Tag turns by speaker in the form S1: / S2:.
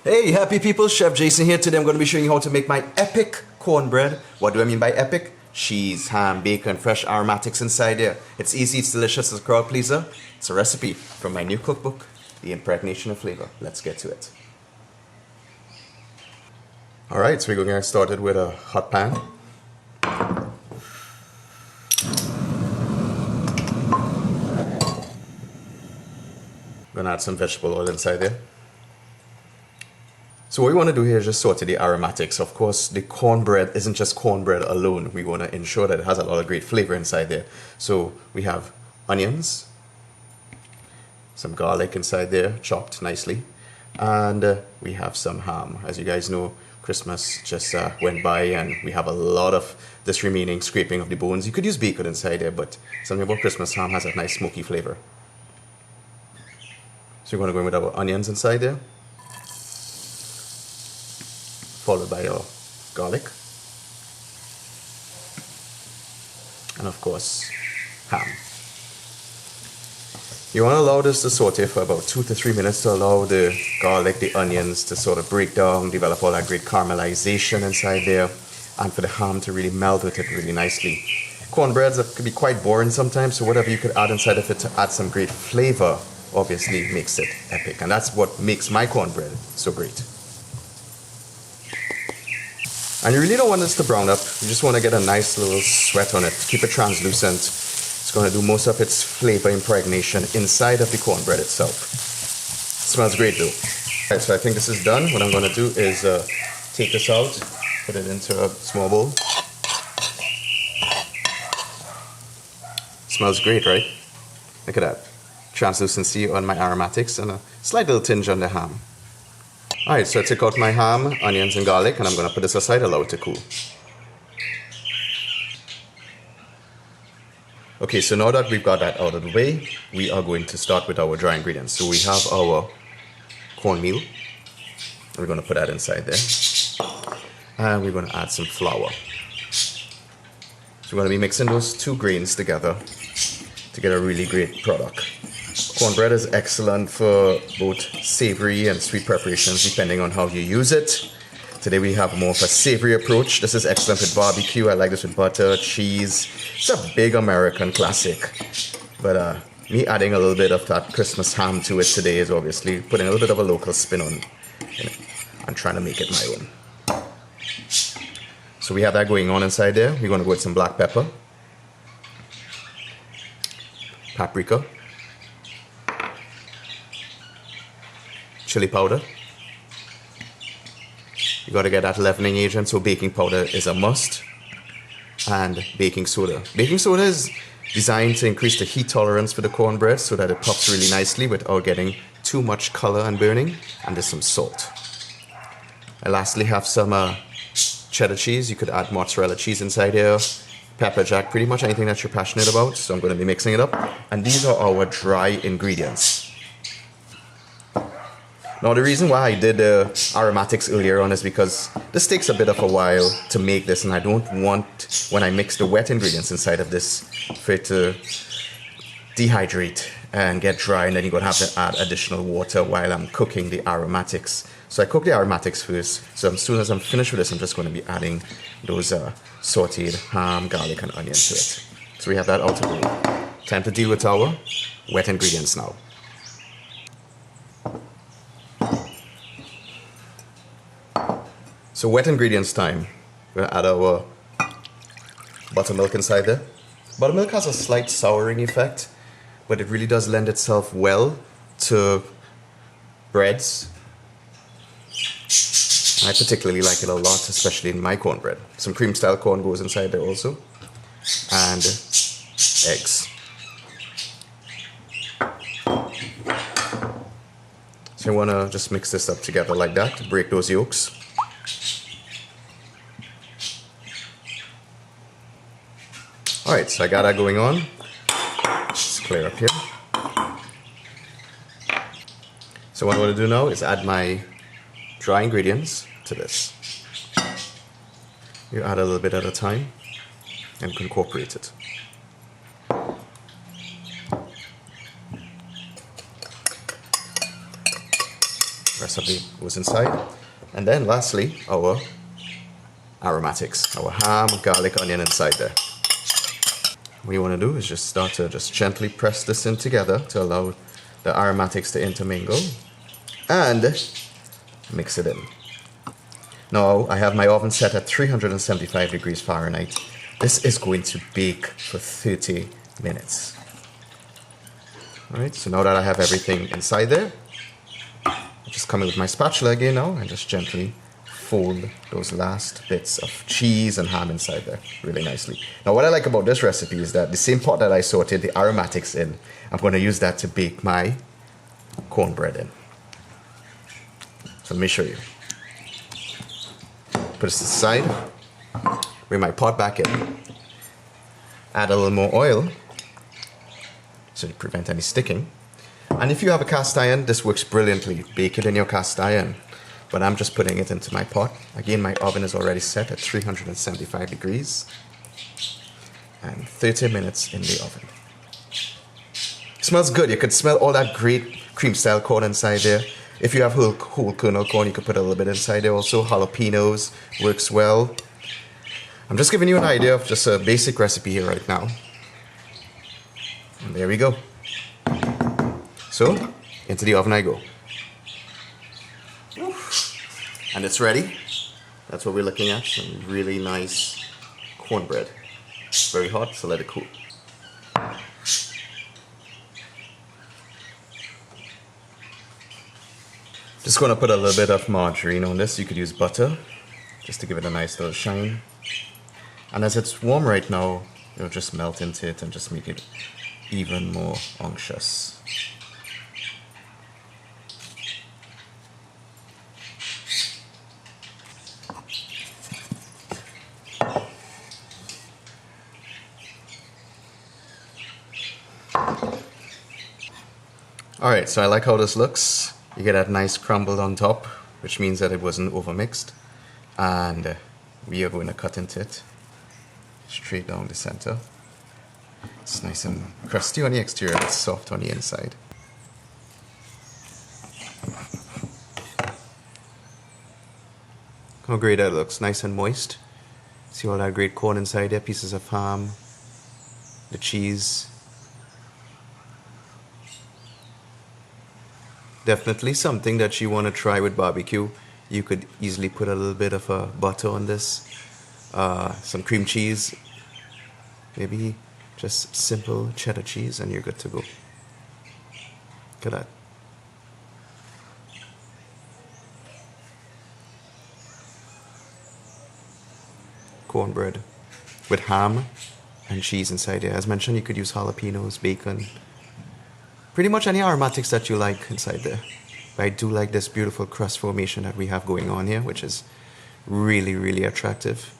S1: Hey, happy people, Chef Jason here. Today I'm going to be showing you how to make my epic cornbread. What do I mean by epic? Cheese, ham, bacon, fresh aromatics inside there. It's easy, it's delicious, it's a crowd pleaser. It's a recipe from my new cookbook, The Impregnation of Flavor. Let's get to it. Alright, so we're going to get started with a hot pan. I'm going to add some vegetable oil inside there. So what we want to do here is just saute the aromatics. Of course, the cornbread isn't just cornbread alone. We want to ensure that it has a lot of great flavor inside there. So we have onions, some garlic inside there, chopped nicely, and we have some ham. As you guys know, Christmas just went by and we have a lot of this remaining scraping of the bones. You could use bacon inside there, but something about Christmas ham has a nice smoky flavor. So we're going to go in with our onions inside there, followed by our garlic, and of course ham. You want to allow this to saute for about 2 to 3 minutes to allow the garlic, the onions to sort of break down, develop all that great caramelization inside there, and for the ham to really melt with it really nicely. Cornbreads can be quite boring sometimes, so whatever you could add inside of it to add some great flavor obviously makes it epic, and that's what makes my cornbread so great. And you really don't want this to brown up. You just want to get a nice little sweat on it. Keep it translucent. It's going to do most of its flavor impregnation inside of the cornbread itself. It smells great though. Alright, so I think this is done. What I'm going to do is take this out, put it into a small bowl. Smells great, right? Look at that. Translucency on my aromatics and a slight little tinge on the ham. Alright, so I took out my ham, onions and garlic, and I'm going to put this aside, allow it to cool. Okay, so now that we've got that out of the way, we are going to start with our dry ingredients. So we have our cornmeal. We're going to put that inside there. And we're going to add some flour. So we're going to be mixing those two grains together to get a really great product. Cornbread is excellent for both savory and sweet preparations depending on how you use it. Today we have more of a savory approach. This is excellent with barbecue. I like this with butter, cheese. It's a big American classic. But me adding a little bit of that Christmas ham to it today is obviously putting a little bit of a local spin on it and trying to make it my own. So we have that going on inside there. We're going to go with some black pepper, paprika, chili powder. You got to get that leavening agent, so baking powder is a must, and baking soda. Baking soda is designed to increase the heat tolerance for the cornbread so that it pops really nicely without getting too much color and burning, and there's some salt. I lastly have some cheddar cheese. You could add mozzarella cheese inside here, pepper jack, pretty much anything that you're passionate about. So I'm going to be mixing it up, and these are our dry ingredients. Now the reason why I did the aromatics earlier on is because this takes a bit of a while to make this, and I don't want, when I mix the wet ingredients inside of this, for it to dehydrate and get dry, and then you're going to have to add additional water while I'm cooking the aromatics. So I cook the aromatics first, so as soon as I'm finished with this, I'm just going to be adding those sauteed ham, garlic and onion to it. So we have that out of the way. Time to deal with our wet ingredients now. So wet ingredients time. We're going to add our buttermilk inside there. Buttermilk has a slight souring effect, but it really does lend itself well to breads. I particularly like it a lot, especially in my cornbread. Some cream style corn goes inside there also. And eggs. So you want to just mix this up together like that to break those yolks. Alright, so I got that going on. Just clear up here. So what I'm going to do now is add my dry ingredients to this. You add a little bit at a time and incorporate it. rest of the goes inside. And then lastly, our aromatics, our ham, garlic, onion inside there. What you want to do is just start to just gently press this in together to allow the aromatics to intermingle and mix it in. Now I have my oven set at 375 degrees Fahrenheit. This is going to bake for 30 minutes. Alright, so now that I have everything inside there, I'll just come in with my spatula again now and just gently fold those last bits of cheese and ham inside there really nicely. Now what I like about this recipe is that the same pot that I sauteed the aromatics in, I'm going to use that to bake my cornbread in. So let me show you. Put this aside, bring my pot back in, add a little more oil so to prevent any sticking. And if you have a cast iron, this works brilliantly. Bake it in your cast iron. But I'm just putting it into my pot. Again, my oven is already set at 375 degrees and 30 minutes in the oven. It smells good. You could smell all that great cream style corn inside there. If you have whole kernel corn, you could put a little bit inside there also. Jalapenos works well. I'm just giving you an idea of just a basic recipe here right now. And there we go. So, into the oven I go. And it's ready. That's what we're looking at. Some really nice cornbread. It's very hot, so let it cool. Just going to put a little bit of margarine on this. You could use butter just to give it a nice little shine. And as it's warm right now, it'll just melt into it and just make it even more unctuous. Alright, so I like how this looks. You get that nice crumble on top, which means that it wasn't overmixed. And we are going to cut into it straight down the center. It's nice and crusty on the exterior, it's soft on the inside. How great that looks, nice and moist. See all that great corn inside there, pieces of ham, the cheese. Definitely something that you want to try with barbecue. You could easily put a little bit of butter on this, some cream cheese, maybe just simple cheddar cheese, and you're good to go. Look at that. Cornbread with ham and cheese inside there. As mentioned, you could use jalapenos, bacon, pretty much any aromatics that you like inside there. But I do like this beautiful crust formation that we have going on here, which is really, really attractive.